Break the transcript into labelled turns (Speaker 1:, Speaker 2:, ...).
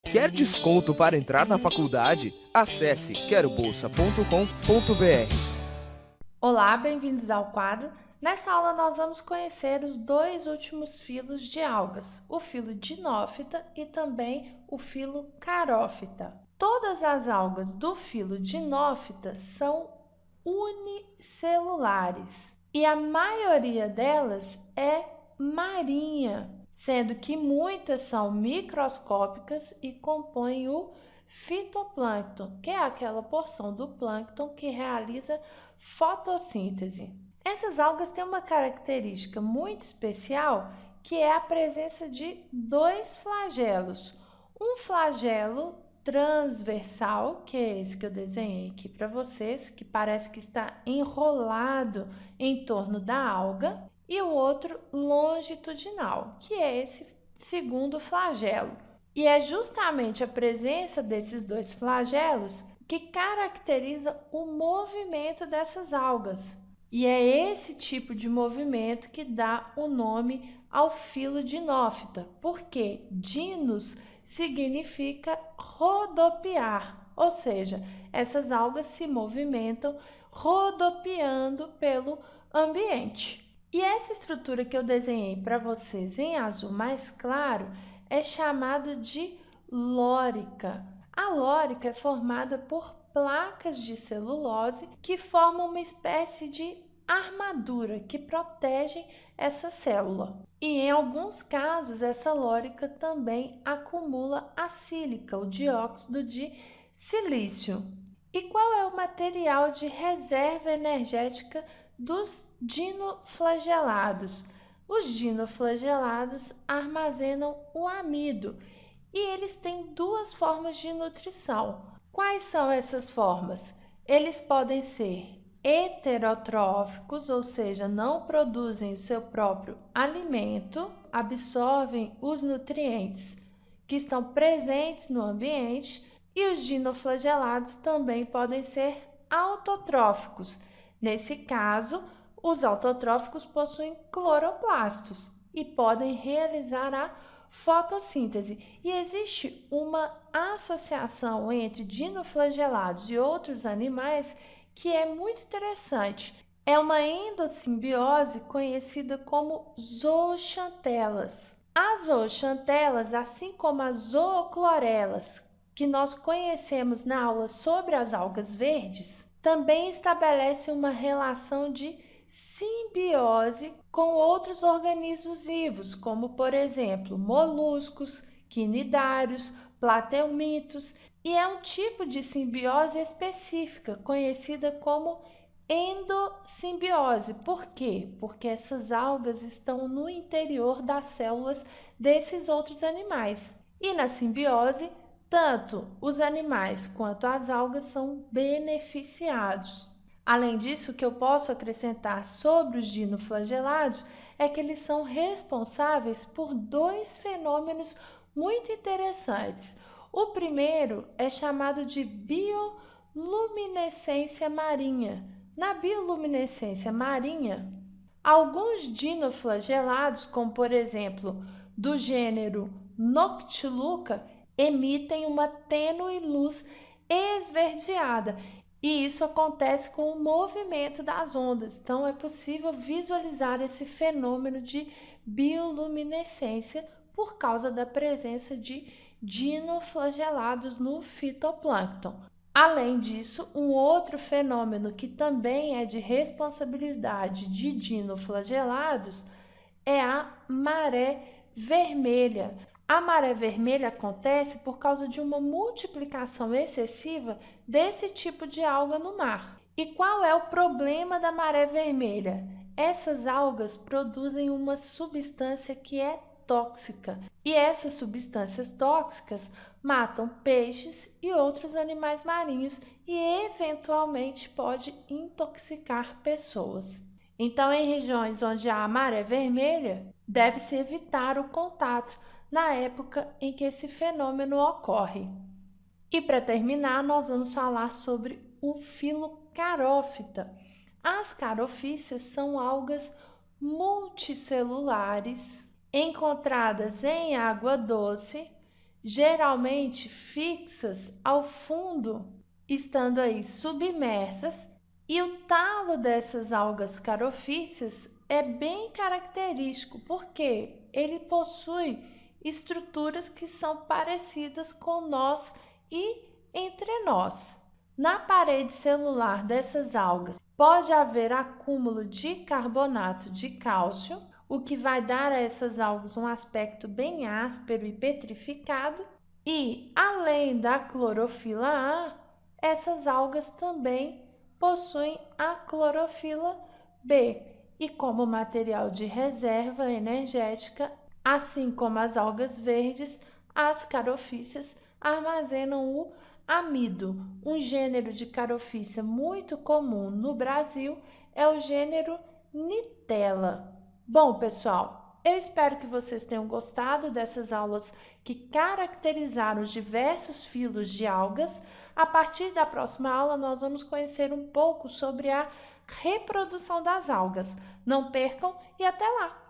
Speaker 1: Quer desconto para entrar na faculdade? Acesse querobolsa.com.br.
Speaker 2: Olá, bem-vindos ao quadro. Nessa aula nós vamos conhecer os dois últimos filos de algas, o filo dinófita e também o filo carófita. Todas as algas do filo dinófita são unicelulares e a maioria delas é marinha, sendo que muitas são microscópicas e compõem o fitoplâncton, que é aquela porção do plâncton que realiza fotossíntese. Essas algas têm uma característica muito especial, que é a presença de dois flagelos. Um flagelo transversal, que é esse que eu desenhei aqui para vocês, que parece que está enrolado em torno da alga, e o outro longitudinal, que é esse segundo flagelo. E é justamente a presença desses dois flagelos que caracteriza o movimento dessas algas. E é esse tipo de movimento que dá o nome ao filo dinófita, porque dinos significa rodopiar, ou seja, essas algas se movimentam rodopiando pelo ambiente. E essa estrutura que eu desenhei para vocês em azul mais claro é chamada de lórica. A lórica é formada por placas de celulose que formam uma espécie de armadura que protegem essa célula. E em alguns casos, essa lórica também acumula a sílica, o dióxido de silício. E qual é o material de reserva energética dos dinoflagelados? Os dinoflagelados armazenam o amido e eles têm duas formas de nutrição. Quais são essas formas? Eles podem ser heterotróficos, ou seja, não produzem o seu próprio alimento, absorvem os nutrientes que estão presentes no ambiente, e os dinoflagelados também podem ser autotróficos. Nesse caso, os autotróficos possuem cloroplastos e podem realizar a fotossíntese. E existe uma associação entre dinoflagelados e outros animais que é muito interessante. É uma endossimbiose conhecida como zooxantelas. As zooxantelas, assim como as zooclorelas, que nós conhecemos na aula sobre as algas verdes, também estabelecem uma relação de simbiose com outros organismos vivos, como por exemplo moluscos, quinidários, plateumitos, e é um tipo de simbiose específica, conhecida como endossimbiose. Por quê? Porque essas algas estão no interior das células desses outros animais. E na simbiose, tanto os animais quanto as algas são beneficiados. Além disso, o que eu posso acrescentar sobre os dinoflagelados é que eles são responsáveis por dois fenômenos muito interessantes. O primeiro é chamado de bioluminescência marinha. Na bioluminescência marinha, alguns dinoflagelados, como por exemplo do gênero Noctiluca, emitem uma tênue luz esverdeada. E isso acontece com o movimento das ondas. Então, é possível visualizar esse fenômeno de bioluminescência por causa da presença de dinoflagelados no fitoplâncton. Além disso, um outro fenômeno que também é de responsabilidade de dinoflagelados é a maré vermelha. A maré vermelha acontece por causa de uma multiplicação excessiva desse tipo de alga no mar. E qual é o problema da maré vermelha? Essas algas produzem uma substância que é tóxica, e essas substâncias tóxicas matam peixes e outros animais marinhos e eventualmente pode intoxicar pessoas. Então, em regiões onde há maré vermelha, deve-se evitar o contato na época em que esse fenômeno ocorre. E para terminar, nós vamos falar sobre o filo carófita. As carofícias são algas multicelulares encontradas em água doce, geralmente fixas ao fundo, estando aí submersas, e o talo dessas algas carofíceas é bem característico, porque ele possui estruturas que são parecidas com nós e entre nós. Na parede celular dessas algas pode haver acúmulo de carbonato de cálcio, o que vai dar a essas algas um aspecto bem áspero e petrificado. E, além da clorofila A, essas algas também possuem a clorofila B, e como material de reserva energética, assim como as algas verdes, as carofíceas armazenam o amido. Um gênero de carofícia muito comum no Brasil é o gênero Nitella. Bom, pessoal, eu espero que vocês tenham gostado dessas aulas que caracterizaram os diversos filos de algas. A partir da próxima aula, nós vamos conhecer um pouco sobre a reprodução das algas. Não percam e até lá!